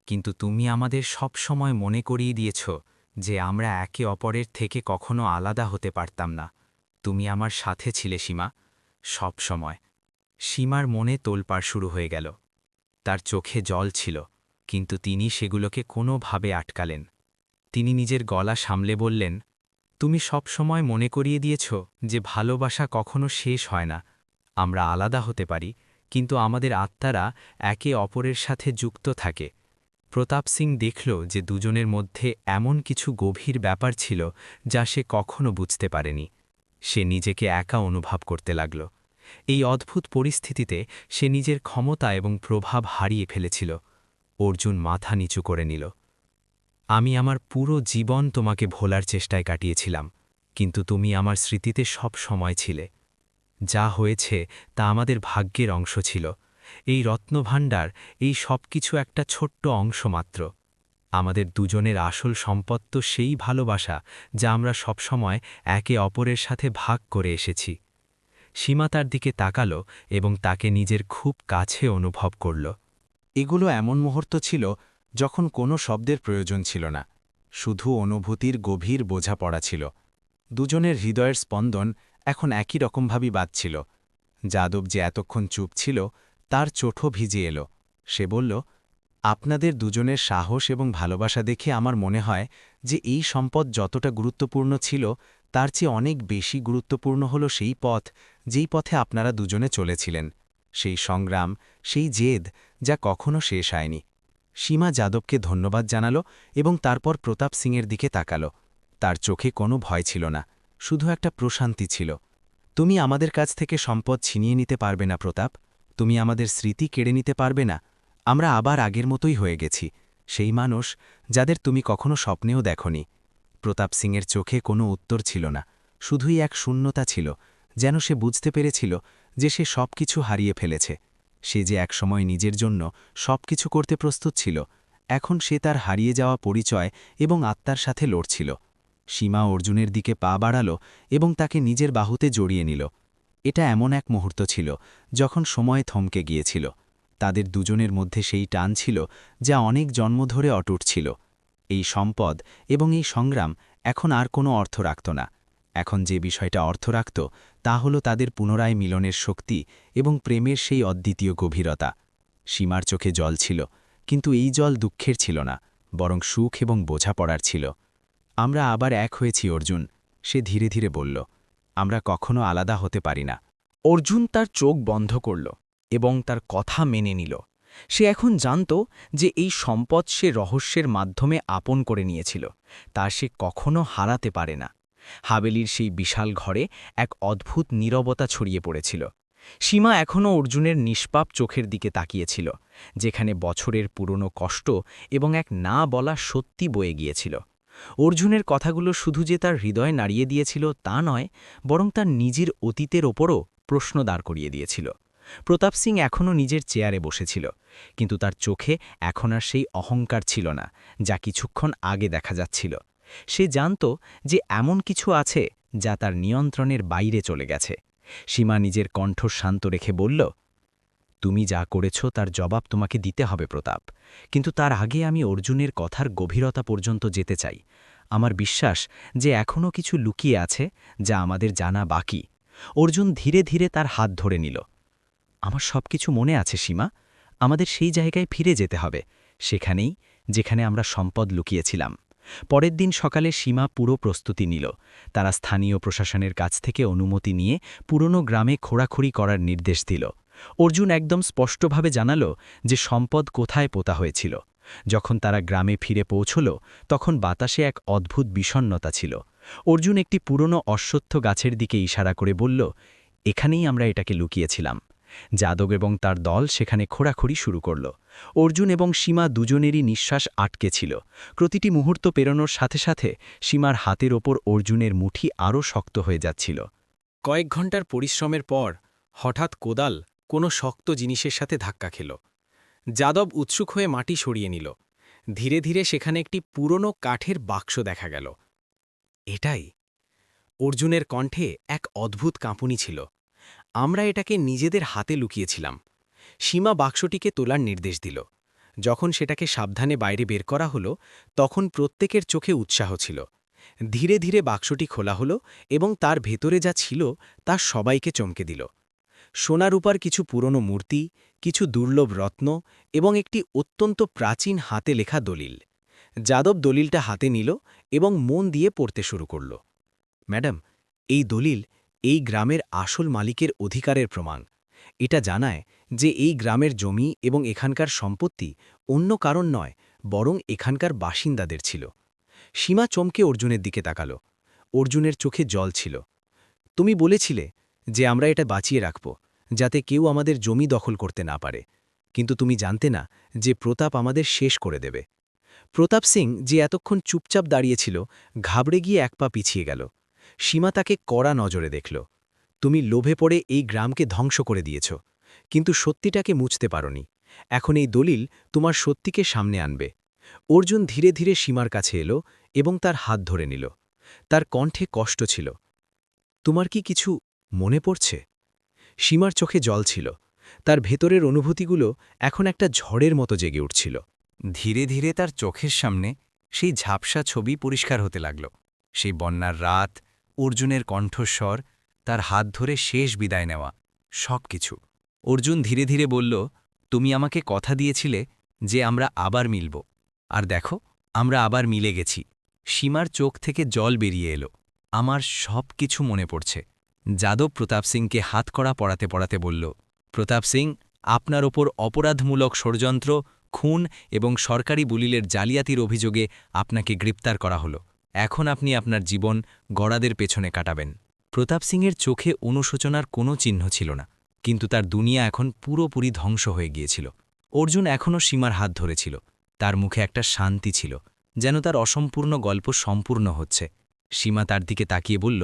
কিন্তু তুমি আমাদের সব সময় মনে করিয়ে দিয়েছ যে আমরা একে অপরের থেকে কখনো আলাদা হতে পারতাম না। তুমি আমার সাথে ছিলে সীমা, সব সময়। সীমার মনে তোলপাড় শুরু হয়ে গেল। তার চোখে জল ছিল, কিন্তু তিনি সেগুলোকে কোনোভাবে আটকালেন। তিনি নিজের গলা সামলে বললেন, তুমি সব সময় মনে করিয়ে দিয়েছ যে ভালোবাসা কখনো শেষ হয় না। আমরা আলাদা হতে পারি, কিন্তু আমাদের আত্মারা একে অপরের সাথে যুক্ত থাকে। প্রতাপ সিং দেখল যে দুজনের মধ্যে এমন কিছু গভীর ব্যাপার ছিল যা সে কখনো বুঝতে পারেনি। সে নিজেকে একা অনুভব করতে লাগল। এই অদ্ভুত পরিস্থিতিতে সে নিজের ক্ষমতা এবং প্রভাব হারিয়ে ফেলেছিল। অর্জুন মাথা নিচু করে নিল। আমি আমার পুরো জীবন তোমাকে ভোলার চেষ্টায় কাটিয়েছিলাম, কিন্তু তুমি আমার স্মৃতিতে সব সময় ছিলে। যা হয়েছে তা আমাদের ভাগ্যের অংশ ছিল। এই রত্নভাণ্ডার, এই সব কিছু একটা ছোট্ট অংশ মাত্র। আমাদের দুজনের আসল সম্পদ তো সেই ভালোবাসা যা আমরা সবসময় একে অপরের সাথে ভাগ করে এসেছি। সীমা তার দিকে তাকালো এবং তাকে নিজের খুব কাছে অনুভব করল। এগুলো এমন মুহূর্ত ছিল যখন কোনো শব্দের প্রয়োজন ছিল না, শুধু অনুভূতির গভীর বোঝাপড়া ছিল। দুজনের হৃদয়ের স্পন্দন এখন একই রকমভাবেই বাজছিল। যাদব যে এতক্ষণ চুপ ছিল, তার চোখও ভিজে এলো। সে বলল, আপনাদের দুজনের সাহস এবং ভালোবাসা দেখে আমার মনে হয় যে এই সম্পদ যতটা গুরুত্বপূর্ণ ছিল তার চেয়ে অনেক বেশি গুরুত্বপূর্ণ হল সেই পথ যেই পথে আপনারা দুজনে চলেছিলেন, সেই সংগ্রাম, সেই জেদ যা কখনো শেষ হয়নি। সীমা যাদবকে ধন্যবাদ জানালো এবং তারপর প্রতাপ সিংয়ের দিকে তাকালো। তার চোখে কোনো ভয় ছিল না, শুধু একটা প্রশান্তি ছিল। তুমি আমাদের কাছ থেকে সম্পদ ছিনিয়ে নিতে পারবে না প্রতাপ, তুমি আমাদের স্মৃতি কেড়ে নিতে পারবে না। আমরা আবার আগের মতোই হয়ে গেছি, সেই মানুষ যাদের তুমি কখনো স্বপ্নেও দেখনি। প্রতাপ সিংয়ের চোখে কোনো উত্তর ছিল না, শুধুই এক শূন্যতা ছিল, যেন সে বুঝতে পেরেছিল যে সে সব কিছু হারিয়ে ফেলেছে। সে যে একসময় নিজের জন্য সব কিছু করতে প্রস্তুত ছিল, এখন সে তার হারিয়ে যাওয়া পরিচয় এবং আত্মার সাথে লড়ছিল। সীমা অর্জুনের দিকে পা বাড়াল এবং তাকে নিজের বাহুতে জড়িয়ে নিল। এটা এমন এক মুহূর্ত ছিল যখন সময় থমকে গিয়েছিল। তাদের দুজনের মধ্যে সেই টান ছিল যা অনেক জন্ম ধরে অটুট ছিল। এই সম্পদ এবং এই সংগ্রাম এখন আর কোনো অর্থ রাখত না। এখন যে বিষয়টা অর্থ রাখত তা হল তাদের পুনরায় মিলনের শক্তি এবং প্রেমের সেই অদ্বিতীয় গভীরতা। সীমার চোখে জল ছিল, কিন্তু এই জল দুঃখের ছিল না, বরং সুখ এবং বোঝাপড়ার ছিল। আমরা আবার এক হয়েছি অর্জুন, সে ধীরে ধীরে বলল। আমরা কখনো আলাদা হতে পারি না। অর্জুন তার চোখ বন্ধ করল এবং তার কথা মেনে নিল। সে এখন জানত যে এই সম্পদ সে রহস্যের মাধ্যমে আপন করে নিয়েছিল, তা সে কখনো হারাতে পারে না। হাবেলির সেই বিশাল ঘরে এক অদ্ভুত নীরবতা ছড়িয়ে পড়েছিল। সীমা এখনও অর্জুনের নিষ্পাপ চোখের দিকে তাকিয়েছিল, যেখানে বছরের পুরনো কষ্ট এবং এক না বলা সত্যি বয়ে গিয়েছিল। অর্জুনের কথাগুলো শুধু যে তার হৃদয় নাড়িয়ে দিয়েছিল তা নয়, বরং তার নিজের অতীতের ওপরও প্রশ্ন দাঁড় করিয়ে দিয়েছিল। প্রতাপ সিং এখনও নিজের চেয়ারে বসেছিল, কিন্তু তার চোখে এখন আর সেই অহংকার ছিল না যা কিছুক্ষণ আগে দেখা যাচ্ছিল। সে জানত যে এমন কিছু আছে যা তার নিয়ন্ত্রণের বাইরে চলে গেছে। সীমা নিজের কণ্ঠ শান্ত রেখে বলল, তুমি যা করেছ তার জবাব তোমাকে দিতে হবে প্রতাপ, কিন্তু তার আগে আমি অর্জুনের কথার গভীরতা পর্যন্ত যেতে চাই। আমার বিশ্বাস যে এখনও কিছু লুকিয়ে আছে যা আমাদের জানা বাকি। অর্জুন ধীরে ধীরে তার হাত ধরে নিল। আমার সবকিছু মনে আছে সীমা, আমাদের সেই জায়গায় ফিরে যেতে হবে, সেখানেই যেখানে আমরা সম্পদ লুকিয়েছিলাম। পরের দিন সকালে সীমা পুরো প্রস্তুতি নিল। তারা স্থানীয় প্রশাসনের কাছ থেকে অনুমতি নিয়ে পুরনো গ্রামে খোঁড়াখুড়ি করার নির্দেশ দিল। অর্জুন একদম স্পষ্টভাবে জানাল যে সম্পদ কোথায় পোতা হয়েছিল। যখন তারা গ্রামে ফিরে পৌঁছল তখন বাতাসে এক অদ্ভুত বিষণ্ণতা ছিল। অর্জুন একটি পুরনো অশ্বত্থ গাছের দিকে ইশারা করে বলল, এখানেই আমরা এটাকে লুকিয়েছিলাম। যাদব এবং তার দল সেখানে খোঁড়াখুড়ি শুরু করল। অর্জুন এবং সীমা দুজনেরই নিঃশ্বাস আটকে ছিল। প্রতিটি মুহূর্ত পেরোনোর সাথে সাথে সীমার হাতের ওপর অর্জুনের মুঠি আরও শক্ত হয়ে যাচ্ছিল। কয়েক ঘন্টার পরিশ্রমের পর হঠাৎ কোদাল কোনো শক্ত জিনিসের সাথে ধাক্কা খেল। যাদব উৎসুক হয়ে মাটি সরিয়ে নিল। ধীরে ধীরে সেখানে একটি পুরনো কাঠের বাক্স দেখা গেল। এটাই। অর্জুনের কণ্ঠে এক অদ্ভুত কাঁপুনি ছিল। আমরা এটাকে নিজেদের হাতে লুকিয়েছিলাম। সীমা বাক্সটিকে তোলার নির্দেশ দিল। যখন সেটাকে সাবধানে বাইরে বের করা হলো তখন প্রত্যেকের চোখে উৎসাহ ছিল। ধীরে ধীরে বাক্সটি খোলা হলো এবং তার ভেতরে যা ছিল তা সবাইকে চমকে দিল। সোনারূপার কিছু পুরনো মূর্তি, কিছু দুর্লভ রত্ন এবং একটি অত্যন্ত প্রাচীন হাতে লেখা দলিল। যাদব দলিলটা হাতে নিল এবং মন দিয়ে পড়তে শুরু করল। ম্যাডাম, এই দলিল এই গ্রামের আসল মালিকের অধিকারের প্রমাণ। এটা জানায় যে এই গ্রামের জমি এবং এখানকার সম্পত্তি অন্য কারণ নয়, বরং এখানকার বাসিন্দাদের ছিল। সীমা চমকে অর্জুনের দিকে তাকাল। অর্জুনের চোখে জল ছিল। তুমি বলেছিলে যে আমরা এটা বাঁচিয়ে রাখব, যাতে কেউ আমাদের জমি দখল করতে না পারে, কিন্তু তুমি জানতে না যে প্রতাপ আমাদের শেষ করে দেবে। প্রতাপ সিং, যে এতক্ষণ চুপচাপ দাঁড়িয়েছিল, ঘাবড়ে গিয়ে এক পা পিছিয়ে গেল। সীমা তাকে কড়া নজরে দেখল। তুমি লোভে পড়ে এই গ্রামকে ধ্বংস করে দিয়েছ, কিন্তু সত্যিটাকে মুছতে পারোনি। এখন এই দলিল তোমার সত্যিকে সামনে আনবে। অর্জুন ধীরে ধীরে সীমার কাছে এলো এবং তার হাত ধরে নিল। তার কণ্ঠে কষ্ট ছিল। তোমার কি কিছু মনে পড়ছে? সীমার চোখে জল ছিল। তার ভেতরের অনুভূতিগুলো এখন একটা ঝড়ের মতো জেগে উঠছিল। ধীরে ধীরে তার চোখের সামনে সেই ঝাপসা ছবি পরিষ্কার হতে লাগল। সেই বন্যার রাত, অর্জুনের কণ্ঠস্বর, তার হাত ধরে শেষ বিদায় নেওয়া, সব কিছু। অর্জুন ধীরে ধীরে বলল, তুমি আমাকে কথা দিয়েছিলে যে আমরা আবার মিলব, আর দেখো আমরা আবার মিলে গেছি। সীমার চোখ থেকে জল বেরিয়ে এলো। আমার সব কিছু মনে পড়ছে। যাদব প্রতাপ সিংকে হাতকড়া পড়াতে পড়াতে বলল, প্রতাপ সিং, আপনার ওপর অপরাধমূলক ষড়যন্ত্র, খুন এবং সরকারি দলিলের জালিয়াতির অভিযোগে আপনাকে গ্রেপ্তার করা হলো। এখন আপনি আপনার জীবন গড়াদের পেছনে কাটাবেন। প্রতাপ সিংয়ের চোখে অনুশোচনার কোনো চিহ্ন ছিল না, কিন্তু তার দুনিয়া এখন পুরোপুরি ধ্বংস হয়ে গিয়েছিল। অর্জুন এখনও সীমার হাত ধরেছিল। তার মুখে একটা শান্তি ছিল, যেন তার অসম্পূর্ণ গল্প সম্পূর্ণ হচ্ছে। সীমা তার দিকে তাকিয়ে বলল,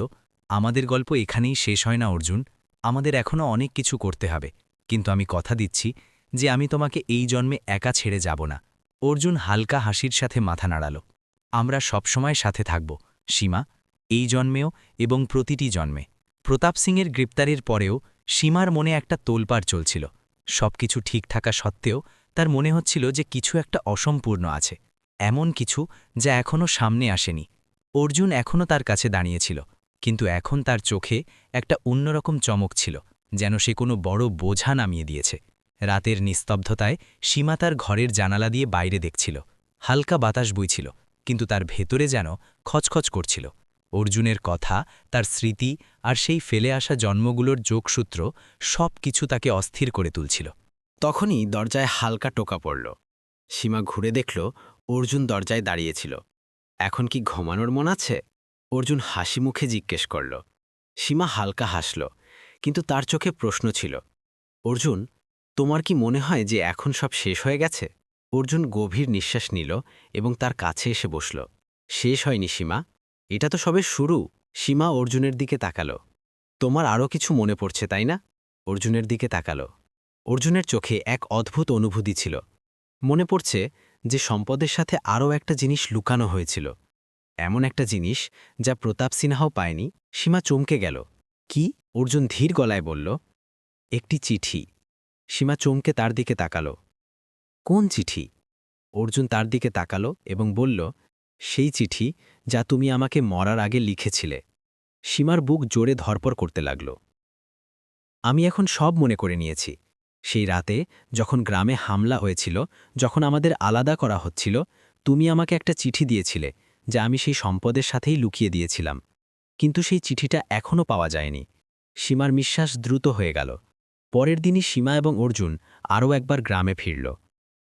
আমাদের গল্প এখানেই শেষ হয় না অর্জুন, আমাদের এখনও অনেক কিছু করতে হবে, কিন্তু আমি কথা দিচ্ছি যে আমি তোমাকে এই জন্মে একা ছেড়ে যাব না। অর্জুন হালকা হাসির সাথে মাথা নাড়াল। আমরা সবসময় সাথে থাকব, সীমা, এই জন্মেও এবং প্রতিটি জন্মে। প্রতাপ সিংয়ের গ্রেপ্তারের পরেও সীমার মনে একটা তোলপাড় চলছিল। সবকিছু ঠিক থাকা সত্ত্বেও তার মনে হচ্ছিল যে কিছু একটা অসম্পূর্ণ আছে, এমন কিছু যা এখনও সামনে আসেনি। অর্জুন এখনও তার কাছে দাঁড়িয়েছিল, কিন্তু এখন তার চোখে একটা অন্যরকম চমক ছিল, যেন সে কোনো বড় বোঝা নামিয়ে দিয়েছে। রাতের নিস্তব্ধতায় সীমা তার ঘরের জানালা দিয়ে বাইরে দেখছিল। হালকা বাতাস বইছিল, কিন্তু তার ভেতরে যেন খচখচ করছিল। অর্জুনের কথা, তার স্মৃতি আর সেই ফেলে আসা জন্মগুলোর যোগসূত্র সব কিছু তাকে অস্থির করে তুলছিল। তখনই দরজায় হালকা টোকা পড়ল। সীমা ঘুরে দেখল অর্জুন দরজায় দাঁড়িয়েছিল। এখন কি ঘুমানোর মন আছে? অর্জুন হাসি মুখে জিজ্ঞেস করল। সীমা হালকা হাসল, কিন্তু তার চোখে প্রশ্ন ছিল। অর্জুন, তোমার কি মনে হয় যে এখন সব শেষ হয়ে গেছে? অর্জুন গভীর নিঃশ্বাস নিল এবং তার কাছে এসে বসল। শেষ হয়নি সীমা, এটা তো সবে শুরু। সীমা অর্জুনের দিকে তাকাল। তোমার আরও কিছু মনে পড়ছে তাই না? অর্জুনের দিকে তাকাল। অর্জুনের চোখে এক অদ্ভুত অনুভূতি ছিল। মনে পড়ছে যে সম্পদের সাথে আরও একটা জিনিস লুকানো হয়েছিল, এমন একটা জিনিস যা প্রতাপ সিনহাও পায়নি। সীমা চমকে গেল। কি? অর্জুন ধীর গলায় বলল। একটি চিঠি। সীমা চমকে তার দিকে তাকাল। কোন চিঠি? অর্জুন তার দিকে তাকাল এবং বলল, সেই চিঠি যা তুমি আমাকে মরার আগে লিখেছিলে। সীমার বুক জোরে ধরপড় করতে লাগল। আমি এখন সব মনে করে নিয়েছি। সেই রাতে যখন গ্রামে হামলা হয়েছিল, যখন আমাদের আলাদা করা হচ্ছিল, তুমি আমাকে একটা চিঠি দিয়েছিলে যা আমি সেই সম্পদের সাথেই লুকিয়ে দিয়েছিলাম। কিন্তু সেই চিঠিটা এখনও পাওয়া যায়নি। সীমার নিঃশ্বাস দ্রুত হয়ে গেল। পরের দিনই সীমা এবং অর্জুন আরও একবার গ্রামে ফিরল।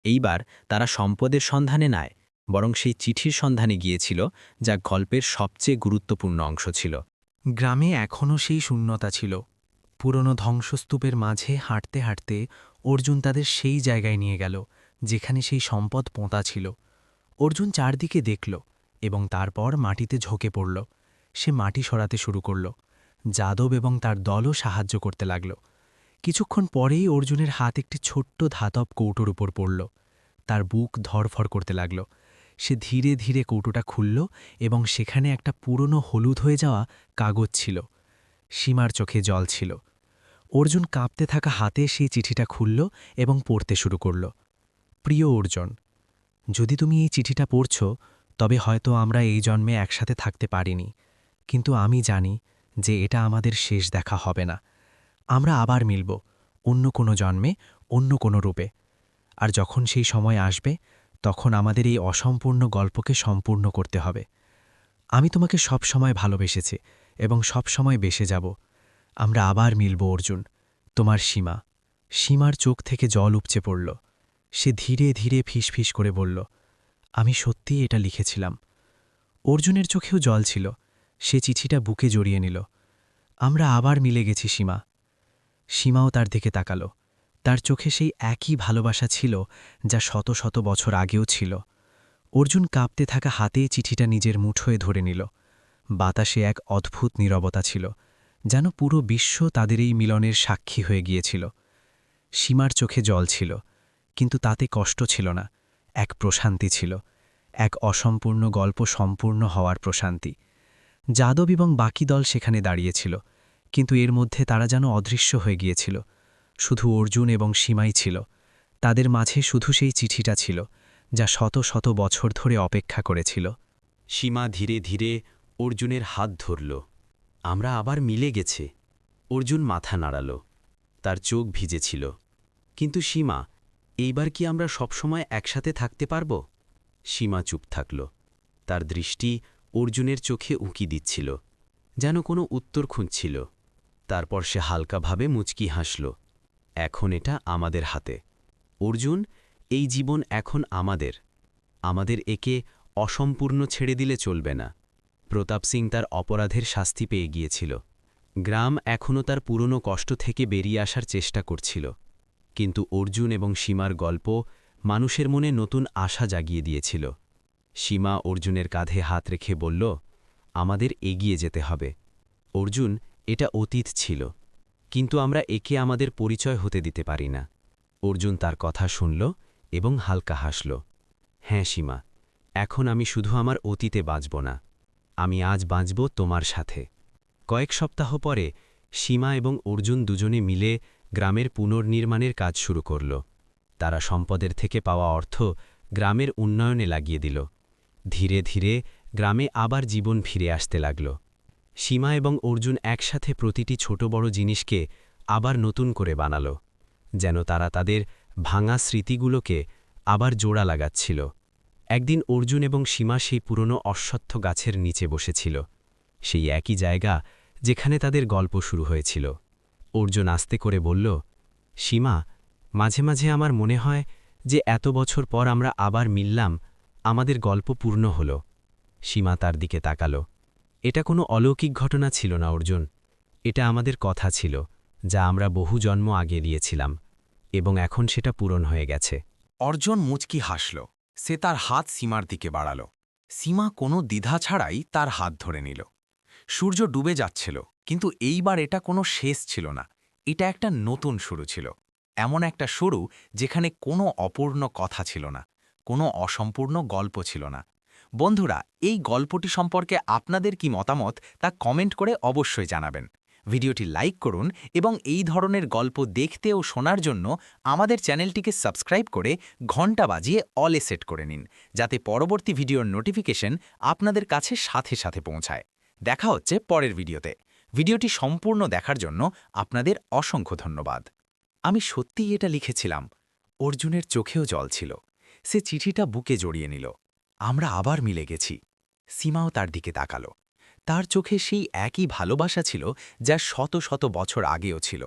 এইবার তারা সম্পদের সন্ধানে নয়, বরং সেই চিঠির সন্ধানে গিয়েছিল, যা গল্পের সবচেয়ে গুরুত্বপূর্ণ অংশ ছিল। গ্রামে এখনও সেই শূন্যতা ছিল। পুরনো ধ্বংসস্তূপের মাঝে হাঁটতে হাঁটতে অর্জুন তাদের সেই জায়গায় নিয়ে গেল যেখানে সেই সম্পদ পোঁতা ছিল। অর্জুন চারদিকে দেখল এবং তারপর মাটিতে ঝোঁকে পড়ল। সে মাটি সরাতে শুরু করল। যাদব এবং তার দলও সাহায্য করতে লাগল। কিছুক্ষণ পরেই অর্জুনের হাত একটি ছোট্ট ধাতব কৌটোর উপর পড়ল। তার বুক ধড়ফড় করতে লাগল। সে ধীরে ধীরে কৌটোটা খুলল এবং সেখানে একটা পুরনো হলুদ হয়ে যাওয়া কাগজ ছিল। সীমার চোখে জল ছিল। অর্জুন কাঁপতে থাকা হাতে সেই চিঠিটা খুলল এবং পড়তে শুরু করল। প্রিয় অর্জুন, যদি তুমি এই চিঠিটা পড়ছ, তবে হয়তো আমরা এই জন্মে একসাথে থাকতে পারিনি, কিন্তু আমি জানি যে এটা আমাদের শেষ দেখা হবে না। আমরা আবার মিলব, অন্য কোনো জন্মে, অন্য কোনো রূপে। আর যখন সেই সময় আসবে, তখন আমাদের এই অসম্পূর্ণ গল্পকে সম্পূর্ণ করতে হবে। আমি তোমাকে সব সময় ভালোবেসেছি এবং সব সময় বেসে যাব। আমরা আবার মিলব অর্জুন। তোমার সীমা। সীমার চোখ থেকে জল উপচে পড়ল। সে ধীরে ধীরে ফিসফিস করে বলল, আমি সত্যিই এটা লিখেছিলাম। অর্জুনের চোখেও জল ছিল। সে চিঠিটা বুকে জড়িয়ে নিল। আমরা আবার মিলে গেছি সীমা। সীমাও তার দিকে তাকালো। তার চোখে সেই একই ভালোবাসা ছিল যা শত শত বছর আগেও ছিল। অর্জুন কাঁপতে থাকা হাতে চিঠিটা নিজের মুঠোয় ধরে নিল। বাতাসে এক অদ্ভুত নীরবতা ছিল, যেন পুরো বিশ্ব তাদের এই মিলনের সাক্ষী হয়ে গিয়েছিল। সীমার চোখে জল ছিল, কিন্তু তাতে কষ্ট ছিল না, এক প্রশান্তি ছিল, এক অসম্পূর্ণ গল্প সম্পূর্ণ হওয়ার প্রশান্তি। যাদব এবং বাকি দল সেখানে দাঁড়িয়েছিল, কিন্তু এর মধ্যে তারা যেন অদৃশ্য হয়ে গিয়েছিল। শুধু অর্জুন এবং সীমাই ছিল। তাদের মাঝে শুধু সেই চিঠিটা ছিল, যা শত শত বছর ধরে অপেক্ষা করেছিল। সীমা ধীরে ধীরে অর্জুনের হাত ধরল। আমরা আবার মিলে গেছে। অর্জুন মাথা নাড়াল। তার চোখ ভিজেছিল। কিন্তু সীমা, এইবার কি আমরা সবসময় একসাথে থাকতে পারব? সীমা চুপ থাকল। তার দৃষ্টি অর্জুনের চোখে উঁকি দিচ্ছিল, যেন কোনো উত্তর খুঁজছিল। তারপর সে হালকাভাবে মুচকি হাসল। এখন এটা আমাদের হাতে। অর্জুন, এই জীবন এখন আমাদের। আমাদের একে অসম্পূর্ণ ছেড়ে দিলে চলবে না। প্রতাপ সিং তার অপরাধের শাস্তি পেয়ে গিয়েছিল। গ্রাম এখনও তার পুরনো কষ্ট থেকে বেরিয়ে আসার চেষ্টা করছিল, কিন্তু অর্জুন এবং সীমার গল্প মানুষের মনে নতুন আশা জাগিয়ে দিয়েছিল। সীমা অর্জুনের কাঁধে হাত রেখে বলল, আমাদের এগিয়ে যেতে হবে। অর্জুন, এটা অতীত ছিল, কিন্তু আমরা একে আমাদের পরিচয় হতে দিতে পারি না। অর্জুন তার কথা শুনল এবং হালকা হাসল। হ্যাঁ সীমা, এখন আমি শুধু আমার অতীতে বাঁচব না, আমি আজ বাঁচব তোমার সাথে। কয়েক সপ্তাহ পরে সীমা এবং অর্জুন দুজনে মিলে গ্রামের পুনর্নির্মাণের কাজ শুরু করল। তারা সম্পদের থেকে পাওয়া অর্থ গ্রামের উন্নয়নে লাগিয়ে দিল। ধীরে ধীরে গ্রামে আবার জীবন ফিরে আসতে লাগল। সীমা এবং অর্জুন একসাথে প্রতিটি ছোট বড় জিনিসকে আবার নতুন করে বানাল, যেন তারা তাদের ভাঙা স্মৃতিগুলোকে আবার জোড়া লাগাচ্ছিল। একদিন অর্জুন এবং সীমা সেই পুরনো অশ্বত্থ গাছের নিচে বসেছিল, সেই একই জায়গা যেখানে তাদের গল্প শুরু হয়েছিল। অর্জুন আস্তে করে বলল, সীমা, মাঝে মাঝে আমার মনে হয় যে এত বছর পর আমরা আবার মিললাম, আমাদের গল্প পূর্ণ হল। সীমা তার দিকে তাকাল। এটা কোনো অলৌকিক ঘটনা ছিল না অর্জুন, এটা আমাদের কথা ছিল, যা আমরা বহু জন্ম আগে দিয়েছিলাম, এবং এখন সেটা পূরণ হয়ে গেছে। অর্জুন মুচকি হাসল। সে তার হাত সীমার দিকে বাড়াল। সীমা কোনো দ্বিধা ছাড়াই তার হাত ধরে নিল। সূর্য ডুবে যাচ্ছিল, কিন্তু এইবার এটা কোনো শেষ ছিল না, এটা একটা নতুন শুরু ছিল। এমন একটা শুরু যেখানে কোনো অপূর্ণ কথা ছিল না, কোনো অসম্পূর্ণ গল্প ছিল না। বন্ধুরা, এই গল্পটি সম্পর্কে আপনাদের কি মতামত তা কমেন্ট করে অবশ্যই জানাবেন। ভিডিওটি লাইক করুন এবং এই ধরনের গল্প দেখতে ও শোনার জন্য আমাদের চ্যানেলটিকে সাবস্ক্রাইব করে ঘন্টা বাজিয়ে অলে সেট করে নিন, যাতে পরবর্তী ভিডিওর নোটিফিকেশন আপনাদের কাছে সাথে সাথে পৌঁছায়। দেখা হচ্ছে পরের ভিডিওতে। ভিডিওটি সম্পূর্ণ দেখার জন্য আপনাদের অসংখ্য ধন্যবাদ। আমি সত্যিই এটা লিখেছিলাম। অর্জুনের চোখেও জল ছিল। সে চিঠিটা বুকে জড়িয়ে নিল। আমরা আবার মিলে গেছি। সীমাও তার দিকে তাকাল। তার চোখে সেই একই ভালোবাসা ছিল যা শত শত বছর আগেও ছিল।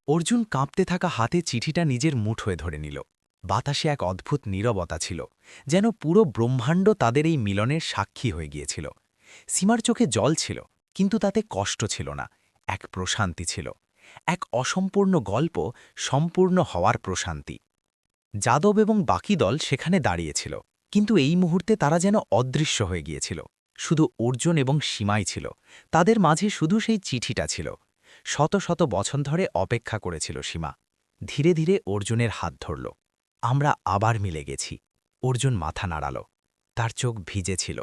অর্জুন কাঁপতে থাকা হাতে চিঠিটা নিজের মুঠোয় ধরে নিল। বাতাসে এক অদ্ভুত নীরবতা ছিল, যেন পুরো ব্রহ্মাণ্ড তাদের এই মিলনের সাক্ষী হয়ে গিয়েছিল। সীমার চোখে জল ছিল, কিন্তু তাতে কষ্ট ছিল না, এক প্রশান্তি ছিল, এক অসম্পূর্ণ গল্প সম্পূর্ণ হওয়ার প্রশান্তি। যাদব এবং বাকি দল সেখানে দাঁড়িয়েছিল, কিন্তু এই মুহূর্তে তারা যেন অদৃশ্য হয়ে গিয়েছিল। শুধু অর্জুন এবং সীমাই ছিল। তাদের মাঝে শুধু সেই চিঠিটা ছিল। শত শত বছর ধরে অপেক্ষা করেছিল সীমা। ধীরে ধীরে অর্জুনের হাত ধরল। আমরা আবার মিলে গেছি। অর্জুন মাথা নাড়াল। তার চোখ ভিজে ছিল।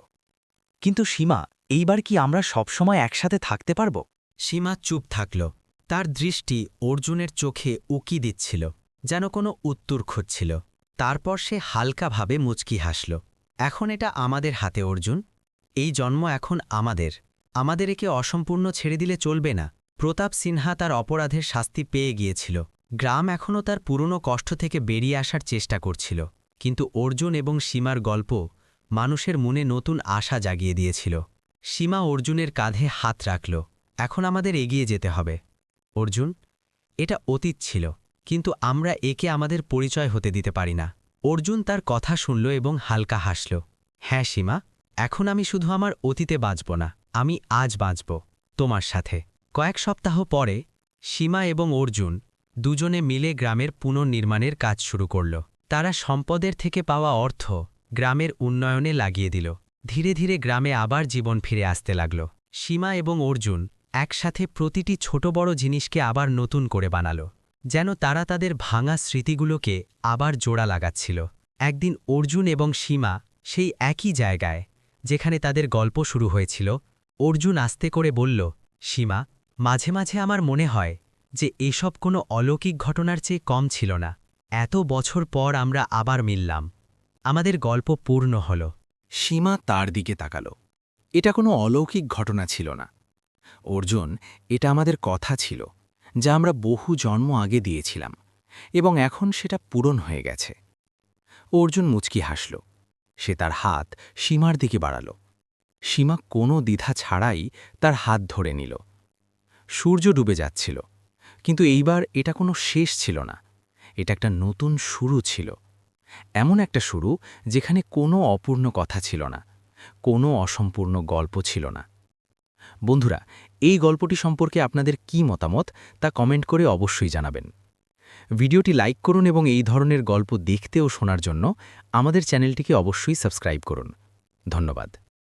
কিন্তু সীমা, এইবার কি আমরা সবসময় একসাথে থাকতে পারব? সীমা চুপ থাকল। তার দৃষ্টি অর্জুনের চোখে উকি দিচ্ছিল, যেন কোনো উত্তর খুঁজছিল। তারপর সে হালকাভাবে মুচকি হাসল। এখন এটা আমাদের হাতে অর্জুন। এই জন্ম এখন আমাদের একে অসম্পূর্ণ ছেড়ে দিলে চলবে না। প্রতাপ সিনহা তার অপরাধের শাস্তি পেয়ে গিয়েছিল। গ্রাম এখনও তার পুরনো কষ্ট থেকে বেরিয়ে আসার চেষ্টা করছিল, কিন্তু অর্জুন এবং সীমার গল্প মানুষের মনে নতুন আশা জাগিয়ে দিয়েছিল। সীমা অর্জুনের কাঁধে হাত রাখল। এখন আমাদের এগিয়ে যেতে হবে অর্জুন। এটা অতীত ছিল, কিন্তু আমরা একে আমাদের পরিচয় হতে দিতে পারি না। অর্জুন তার কথা শুনল এবং হালকা হাসল। হ্যাঁ সীমা, এখন আমি শুধু আমার অতীতে বাঁচব না, আমি আজ বাঁচব তোমার সাথে। কয়েক সপ্তাহ পরে সীমা এবং অর্জুন দুজনে মিলে গ্রামের পুনর্নির্মাণের কাজ শুরু করল। তারা সম্পদের থেকে পাওয়া অর্থ গ্রামের উন্নয়নে লাগিয়ে দিল। ধীরে ধীরে গ্রামে আবার জীবন ফিরে আসতে লাগল। সীমা এবং অর্জুন একসাথে প্রতিটি ছোট বড় জিনিসকে আবার নতুন করে বানাল, যেন তারা তাদের ভাঙা স্মৃতিগুলোকে আবার জোড়া লাগাচ্ছিল। একদিন অর্জুন এবং সীমা সেই একই জায়গায় যেখানে তাদের গল্প শুরু হয়েছিল। অর্জুন আস্তে করে বলল, সীমা, মাঝে মাঝে আমার মনে হয় যে এসব কোনো অলৌকিক ঘটনার চেয়ে কম ছিল না। এত বছর পর আমরা আবার মিললাম, আমাদের গল্প পূর্ণ হল। সীমা তার দিকে তাকাল। এটা কোনো অলৌকিক ঘটনা ছিল না অর্জুন, এটা আমাদের কথা ছিল, যা আমরা বহু জন্ম আগে দিয়েছিলাম, এবং এখন সেটা পূরণ হয়ে গেছে। অর্জুন মুচকি হাসল। সে তার হাত সীমার দিকে বাড়াল। সীমা কোনো দ্বিধা ছাড়াই তার হাত ধরে নিল। সূর্য ডুবে যাচ্ছিল, কিন্তু এইবার এটা কোনো শেষ ছিল না, এটা একটা নতুন শুরু ছিল। এমন একটা শুরু যেখানে কোনো অপূর্ণ কথা ছিল না, কোনো অসম্পূর্ণ গল্প ছিল না। বন্ধুরা, এই গল্পটি সম্পর্কে আপনাদের কি মতামত তা কমেন্ট করে অবশ্যই জানাবেন। ভিডিওটি লাইক করুন এবং এই ধরনের গল্প দেখতে ও শোনার জন্য আমাদের চ্যানেলটিকে অবশ্যই সাবস্ক্রাইব করুন। ধন্যবাদ।